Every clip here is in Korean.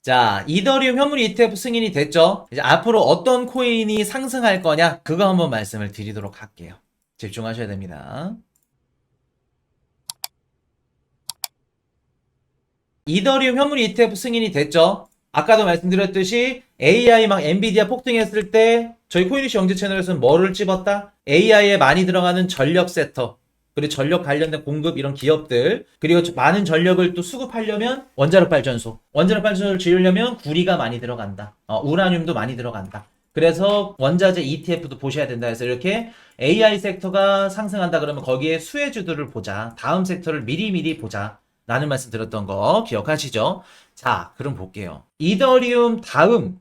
자, 이더리움 현물 ETF 승인이 됐죠? 이제 앞으로 어떤 코인이 상승할 거냐? 그거 한번 말씀을 드리도록 할게요. 집중하셔야 됩니다. 이더리움 현물 ETF 승인이 됐죠? 아까도 말씀드렸듯이 AI 막 엔비디아 폭등했을 때 저희 코인이슈 영재 채널에서는 뭐를 찝었다? AI에 많이 들어가는 전력 섹터, 그리고 전력 관련된 공급 이런 기업들, 그리고 많은 전력을 또 수급하려면 원자력 발전소, 원자력 발전소를 지으려면 구리가 많이 들어간다. 우라늄도 많이 들어간다. 그래서 원자재 ETF도 보셔야 된다 해서 이렇게 AI 섹터가 상승한다 그러면 거기에 수혜주들을 보자. 다음 섹터를 미리미리 보자. 라는 말씀 드렸던 거 기억하시죠? 자, 그럼 볼게요. 이더리움 다음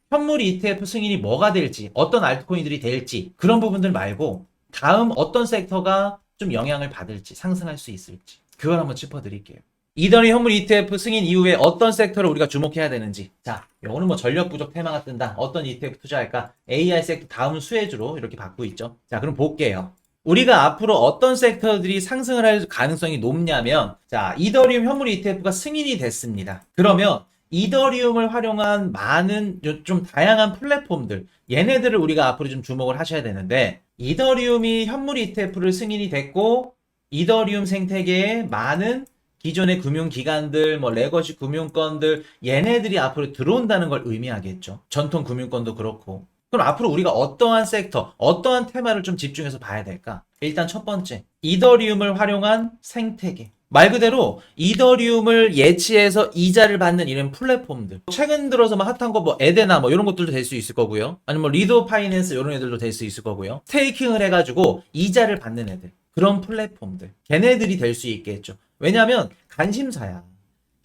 현물 ETF 승인이 뭐가 될지, 어떤 알트코인들이 될지, 그런 부분들 말고 다음 어떤 섹터가 좀 영향을 받을지, 상승할 수 있을지, 그걸 한번 짚어드릴게요. 이더리움 현물 ETF 승인 이후에 어떤 섹터를 우리가 주목해야 되는지. 자, 요거는 뭐 전력 부족 테마가 뜬다. 어떤 ETF 투자할까? AI 섹터 다음 수혜주로 이렇게 받고 있죠. 자, 그럼 볼게요. 우리가 앞으로 어떤 섹터들이 상승을 할 가능성이 높냐면, 자, 이더리움 현물 ETF가 승인이 됐습니다. 그러면 이더리움을 활용한 많은 좀 다양한 플랫폼들, 얘네들을 우리가 앞으로 좀 주목을 하셔야 되는데, 이더리움이 현물 ETF를 승인이 됐고, 이더리움 생태계에 많은 기존의 금융기관들, 뭐 레거시 금융권들, 얘네들이 앞으로 들어온다는 걸 의미하겠죠. 전통 금융권도 그렇고. 그럼 앞으로 우리가 어떠한 섹터, 어떠한 테마를 좀 집중해서 봐야 될까? 일단 첫 번째, 이더리움을 활용한 생태계. 말 그대로 이더리움을 예치해서 이자를 받는 이런 플랫폼들. 최근 들어서 막 핫한 거 뭐 에데나 뭐 이런 것들도 될 수 있을 거고요. 아니면 뭐 리도 파이낸스 이런 애들도 될 수 있을 거고요. 스테이킹을 해가지고 이자를 받는 애들. 그런 플랫폼들. 걔네들이 될 수 있겠죠. 왜냐면 관심사야.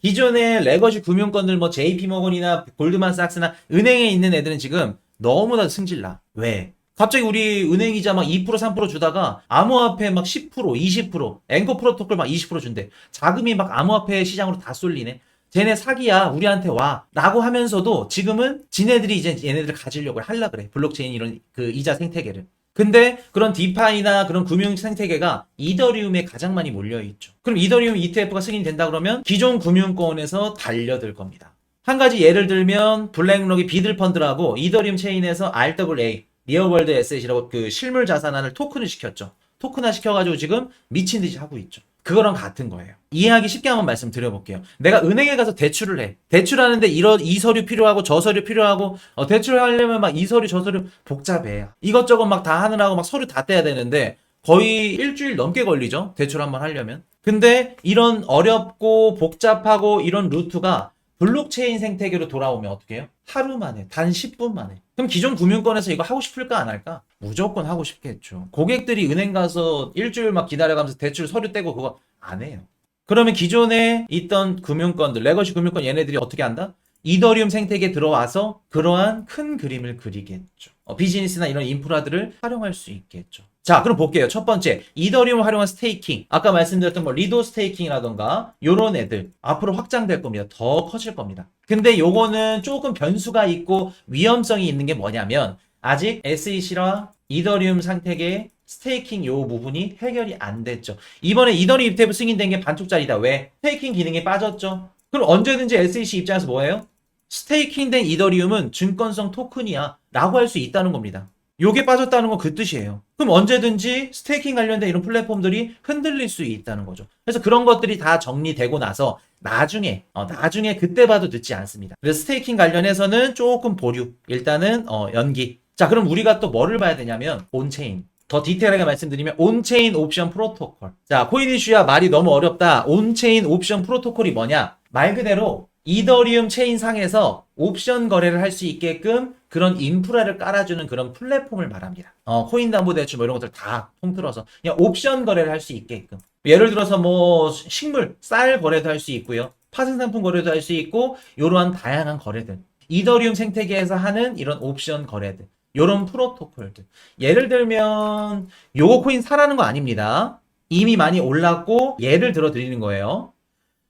기존의 레거시 금융권들 뭐 JP모건이나 골드만삭스나 은행에 있는 애들은 지금 너무나 승질나. 왜? 갑자기 우리 은행이자 막 2% 3% 주다가 암호화폐 막 10% 20% 앵커 프로토콜 막 20% 준대. 자금이 막 암호화폐 시장으로 다 쏠리네. 쟤네 사기야 우리한테 와 라고 하면서도 지금은 지네들이 이제 얘네들을 가지려고 하려 그래. 블록체인 이런 그 이자 생태계를. 근데 그런 디파이나 그런 금융 생태계가 이더리움에 가장 많이 몰려있죠. 그럼 이더리움 ETF가 승인된다 그러면 기존 금융권에서 달려들 겁니다. 한 가지 예를 들면 블랙록이 비들펀드라고 이더리움 체인에서 RWA 리얼월드 에셋이라고 그 실물 자산을 토큰을 시켰죠. 토큰화 시켜가지고 지금 미친 듯이 하고 있죠. 그거랑 같은 거예요. 이해하기 쉽게 한번 말씀드려볼게요. 내가 은행에 가서 대출을 해. 대출하는데 이 서류 필요하고 저 서류 필요하고 대출을 하려면 막 이 서류 저 서류 복잡해. 이것저것 막 다 하느라고 막 서류 다 떼야 되는데 거의 일주일 넘게 걸리죠. 대출 한번 하려면. 근데 이런 어렵고 복잡하고 이런 루트가 블록체인 생태계로 돌아오면 어떻게 해요? 하루 만에, 단 10분 만에. 그럼 기존 금융권에서 이거 하고 싶을까 안 할까? 무조건 하고 싶겠죠. 고객들이 은행 가서 일주일 막 기다려가면서 대출 서류 떼고 그거 안 해요. 그러면 기존에 있던 금융권들, 레거시 금융권 얘네들이 어떻게 한다? 이더리움 생태계에 들어와서 그러한 큰 그림을 그리겠죠. 비즈니스나 이런 인프라들을 활용할 수 있겠죠. 자, 그럼 볼게요. 첫 번째, 이더리움을 활용한 스테이킹. 아까 말씀드렸던 뭐 리도 스테이킹이라던가 요런 애들 앞으로 확장될 겁니다. 더 커질 겁니다. 근데 요거는 조금 변수가 있고 위험성이 있는 게 뭐냐면 아직 SEC랑 이더리움 생태계의 스테이킹 요 부분이 해결이 안 됐죠. 이번에 이더리움 ETF 승인된 게 반쪽짜리다. 왜? 스테이킹 기능이 빠졌죠. 그럼 언제든지 SEC 입장에서 뭐예요? 스테이킹된 이더리움은 증권성 토큰이야 라고 할 수 있다는 겁니다. 요게 빠졌다는 건 그 뜻이에요. 그럼 언제든지 스테이킹 관련된 이런 플랫폼들이 흔들릴 수 있다는 거죠. 그래서 그런 것들이 다 정리되고 나서 나중에 그때 봐도 늦지 않습니다. 그래서 스테이킹 관련해서는 조금 보류, 일단은 연기. 자, 그럼 우리가 또 뭐를 봐야 되냐면 온체인. 더 디테일하게 말씀드리면 온체인 옵션 프로토콜. 자, 코인이슈야 말이 너무 어렵다. 온체인 옵션 프로토콜이 뭐냐? 말 그대로 이더리움 체인 상에서 옵션 거래를 할 수 있게끔 그런 인프라를 깔아주는 그런 플랫폼을 말합니다. 코인담보대출 뭐 이런 것들 다 통틀어서 그냥 옵션 거래를 할 수 있게끔. 예를 들어서 뭐 식물, 쌀 거래도 할 수 있고요. 파생상품 거래도 할 수 있고 이러한 다양한 거래들. 이더리움 생태계에서 하는 이런 옵션 거래들. 요런 프로토콜들. 예를 들면 요거 코인 사라는 거 아닙니다. 이미 많이 올랐고 예를 들어 드리는 거예요.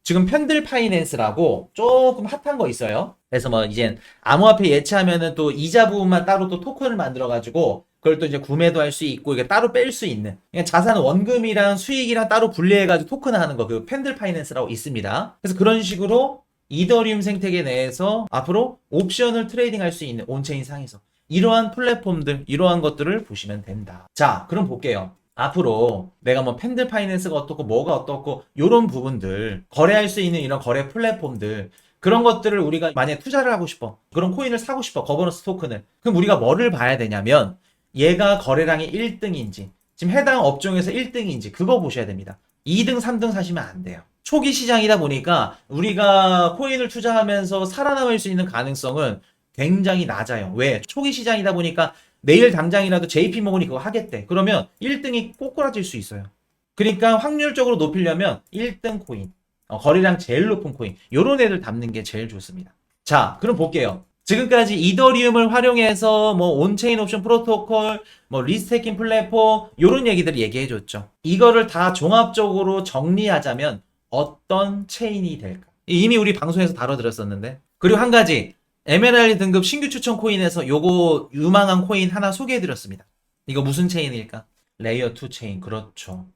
지금 펜들 파이낸스라고 조금 핫한 거 있어요. 그래서 뭐 이제 암호화폐 예치하면은 또 이자 부분만 따로 또 토큰을 만들어 가지고 그걸 또 이제 구매도 할 수 있고 이게 따로 뺄 수 있는 그냥 자산 원금이랑 수익이랑 따로 분리해 가지고 토큰화하는 거 그 펜들 파이낸스라고 있습니다. 그래서 그런 식으로 이더리움 생태계 내에서 앞으로 옵션을 트레이딩할 수 있는 온체인 상에서 이러한 플랫폼들, 이러한 것들을 보시면 된다. 자, 그럼 볼게요. 앞으로 내가 뭐 팬들 파이낸스가 어떻고 뭐가 어떻고 이런 부분들 거래할 수 있는 이런 거래 플랫폼들 그런 것들을 우리가 만약에 투자를 하고 싶어. 그런 코인을 사고 싶어. 거버넌스 토큰을. 그럼 우리가 뭐를 봐야 되냐면 얘가 거래량이 1등인지 지금 해당 업종에서 1등인지 그거 보셔야 됩니다. 2등, 3등 사시면 안 돼요. 초기 시장이다 보니까 우리가 코인을 투자하면서 살아남을 수 있는 가능성은 굉장히 낮아요. 왜? 초기 시장이다 보니까 내일 당장이라도 JP모건이 그거 하겠대. 그러면 1등이 꼬꾸라질 수 있어요. 그러니까 확률적으로 높이려면 1등 코인, 거래량 제일 높은 코인, 요런 애들 담는 게 제일 좋습니다. 자, 그럼 볼게요. 지금까지 이더리움을 활용해서 뭐 온체인 옵션 프로토콜, 뭐 리스테이킹 플랫폼 요런 얘기들 얘기해줬죠. 이거를 다 종합적으로 정리하자면 어떤 체인이 될까? 이미 우리 방송에서 다뤄드렸었는데. 그리고 한 가지 에메랄드 등급 신규 추천 코인에서 요거 유망한 코인 하나 소개해드렸습니다. 이거 무슨 체인일까? 레이어 2 체인. 그렇죠.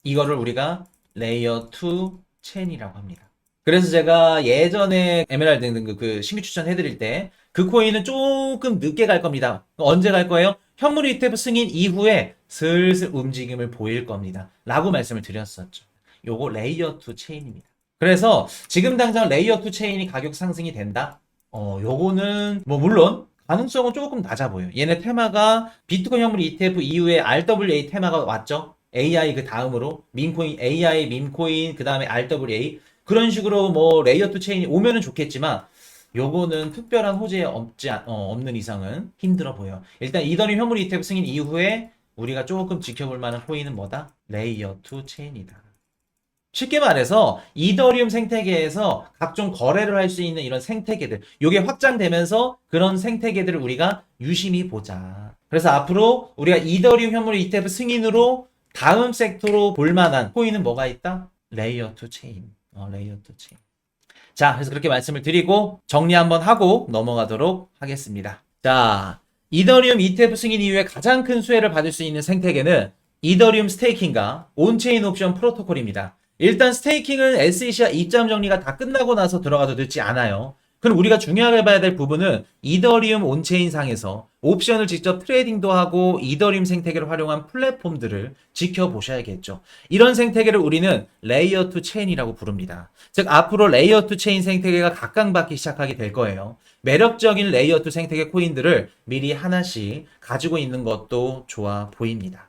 이거를 우리가 레이어 2 체인이라고 합니다. 그래서 제가 예전에 에메랄드 등급 그 신규 추천 해드릴 때 그 코인은 조금 늦게 갈 겁니다. 언제 갈 거예요? 현물 ETF 승인 이후에 슬슬 움직임을 보일 겁니다. 라고 말씀을 드렸었죠. 요거 레이어 2 체인입니다. 그래서 지금 당장 레이어 2 체인이 가격 상승이 된다? 요거는 뭐 물론 가능성은 조금 낮아 보여요. 얘네 테마가 비트코인 현물 ETF 이후에 RWA 테마가 왔죠. AI 그 다음으로 민코인, AI 민코인 그 다음에 RWA 그런 식으로 뭐 레이어 2 체인이 오면은 좋겠지만 요거는 특별한 호재에 없는 이상은 힘들어 보여. 일단 이더리움 현물 ETF 승인 이후에 우리가 조금 지켜볼 만한 코인은 뭐다? 레이어 2 체인이다. 쉽게 말해서 이더리움 생태계에서 각종 거래를 할 수 있는 이런 생태계들 요게 확장되면서 그런 생태계들을 우리가 유심히 보자. 그래서 앞으로 우리가 이더리움 현물 ETF 승인으로 다음 섹터로 볼만한 코인은 뭐가 있다? 레이어 2 체인. 레이어 2 체인. 자, 그래서 그렇게 말씀을 드리고 정리 한번 하고 넘어가도록 하겠습니다. 자, 이더리움 ETF 승인 이후에 가장 큰 수혜를 받을 수 있는 생태계는 이더리움 스테이킹과 온체인 옵션 프로토콜입니다. 일단 스테이킹은 SEC와 입장 정리가 다 끝나고 나서 들어가도 늦지 않아요. 그럼 우리가 중요하게 봐야 될 부분은 이더리움 온체인 상에서 옵션을 직접 트레이딩도 하고 이더리움 생태계를 활용한 플랫폼들을 지켜보셔야겠죠. 이런 생태계를 우리는 레이어 2 체인이라고 부릅니다. 즉 앞으로 레이어 2 체인 생태계가 각광받기 시작하게 될 거예요. 매력적인 레이어 2 생태계 코인들을 미리 하나씩 가지고 있는 것도 좋아 보입니다.